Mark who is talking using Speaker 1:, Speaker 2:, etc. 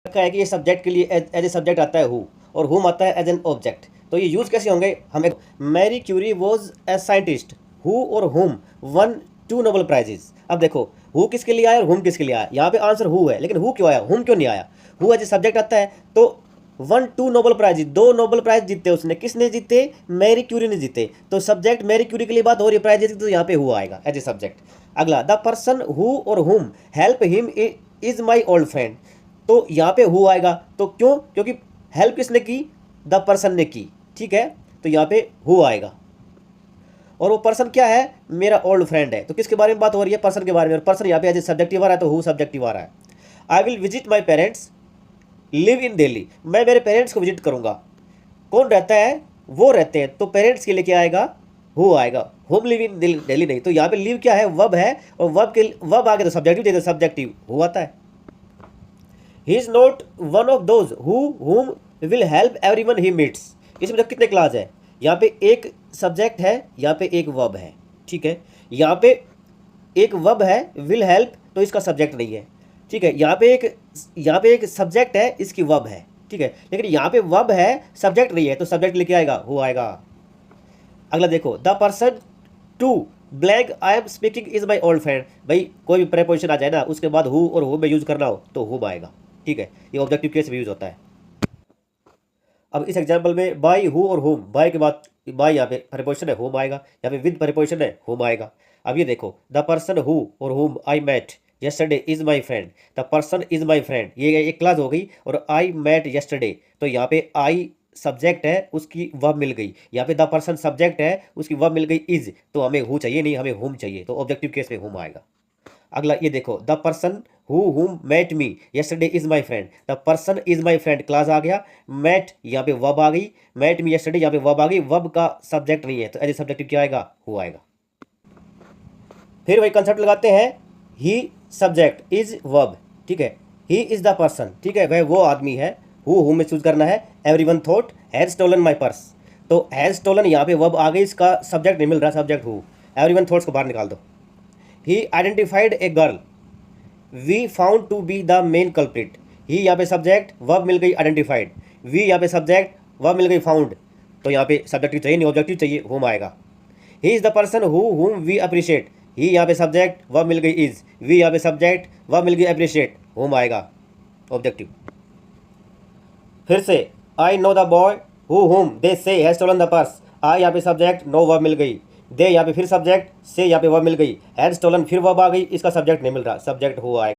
Speaker 1: रखा है कि ये सब्जेक्ट के लिए एज ए सब्जेक्ट आता है हु, और हुम आता है एज एन ऑब्जेक्ट। तो ये यूज़ कैसे होंगे हमें। Marie Curie was a scientist who और हुम वन 2 नोबेल प्राइजेस। अब देखो हु किसके लिए आया और हुम किसके लिए आया। यहाँ पे आंसर हु है, लेकिन हु क्यों आया, हुम क्यों नहीं आया। हु एज ए सब्जेक्ट आता है तो 1 2 नोबेल प्राइज, 2 नोबेल प्राइज जीते उसने। किसने जीते, मैरी क्यूरी ने जीते। तो सब्जेक्ट मैरी क्यूरी के लिए बात हो रही है प्राइजेस की, तो यहाँ पे हु आएगा एज ए सब्जेक्ट। अगला, द पर्सन हु और हुम help him is my old friend. तो यहाँ पे हु आएगा। तो क्यों, क्योंकि हेल्प किसने की, द पर्सन ने की। ठीक है, तो यहाँ पे हु आएगा। और वो पर्सन क्या है, मेरा ओल्ड फ्रेंड है। तो किसके बारे में बात हो रही है, पर्सन के बारे में। और पर्सन यहाँ पे एज ए सब्जेक्टिव आ रहा है, तो हु सब्जेक्टिव आ रहा है। I will visit my parents live in Delhi. मैं मेरे पेरेंट्स को विजिट करूंगा। कौन रहता है, वो रहते हैं। तो पेरेंट्स के लिए क्या आएगा, हु आएगा। होम लिव इन दिल्ली नहीं। तो यहाँ पे लिव क्या है, वर्ब है, और वर्ब आगे तो सब्जेक्टिव देते, सब्जेक्टिव हु आता है। He is not one of those हुम will help everyone he meets. इसमें मतलब कितने क्लास है, यहाँ पे एक सब्जेक्ट है, यहाँ पे एक वर्ब है। ठीक है, यहाँ पे एक वर्ब है विल हेल्प, तो इसका सब्जेक्ट नहीं है। ठीक है, यहाँ पे एक सब्जेक्ट है, इसकी वर्ब है। ठीक है, लेकिन यहाँ पे वर्ब है, सब्जेक्ट नहीं है, तो सब्जेक्ट लेके आएगा, हु आएगा। अगला देखो, the person to blank I am speaking is my old friend. भाई कोई भी प्रेपोजिशन आ जाए ना, उसके बाद हु और हु में यूज करना हो तो हुम आएगा। ठीक है, ये ऑब्जेक्टिव केस में यूज होता है। अब इस एग्जाम्पल में बाई, हु और होम, बाई के बाद बाई यहाँ पे प्रेपोजिशन है, होम आएगा। यहाँ पे विद प्रेपोजिशन है, होम आएगा। अब ये देखो, द पर्सन हु और whom I met yesterday is my friend. The person is my friend, ये एक क्लास हो गई। और आई मेट यस्टरडे, तो यहाँ पे आई सब्जेक्ट है, उसकी वर्ब मिल गई। यहाँ पे द पर्सन सब्जेक्ट है, उसकी वर्ब मिल गई इज। तो हमें हु चाहिए नहीं, हमें होम चाहिए, तो ऑब्जेक्टिव केस में होम आएगा। अगला ये देखो, the person whom met me yesterday is my friend. The person is my friend, class आ गया। मेट यहाँ पे वर्ब आ गई, मेट मी यस्टरडे यहाँ पे वर्ब आ गई। वर्ब का सब्जेक्ट नहीं है, तो एज सब्जेक्टिव क्या आएगा, हु आएगा। फिर वही कंसेप्ट लगाते हैं, ही सब्जेक्ट इज वर्ब। ठीक है, ही इज द पर्सन। ठीक है, वह वो आदमी है। हु में चूज करना है। Everyone thought has stolen my purse, तो हैज स्टोलन यहाँ पे वर्ब आ गई, इसका सब्जेक्ट नहीं मिल रहा, सब्जेक्ट हु। एवरीवन थॉट्स को बाहर निकाल दो। He identified a girl we found to be the main culprit. He यहाँ पे सब्जेक्ट, वर्ब मिल गई आइडेंटिफाइड। वी यहाँ पे सब्जेक्ट, वर्ब मिल गई फाउंड। तो यहाँ पे सब्जेक्टिव चाहिए नहीं, ऑब्जेक्टिव चाहिए, होम आएगा। He is the person whom we appreciate. He यहाँ पे सब्जेक्ट, वर्ब मिल गई इज। वी यहाँ पे सब्जेक्ट, वर्ब मिल गई अप्रिशिएट, होम आएगा, ऑब्जेक्टिव। फिर से, आई नो द बॉय हुम दे से हैज स्टोलन द पर्स। आई यहाँ पे सब्जेक्ट, नो वर्ब मिल गई। दे यहाँ पे फिर सब्जेक्ट, से यहाँ पे वर्ब मिल गई। हैड स्टोलन फिर वर्ब आ गई, इसका सब्जेक्ट नहीं मिल रहा, सब्जेक्ट हु आएगा।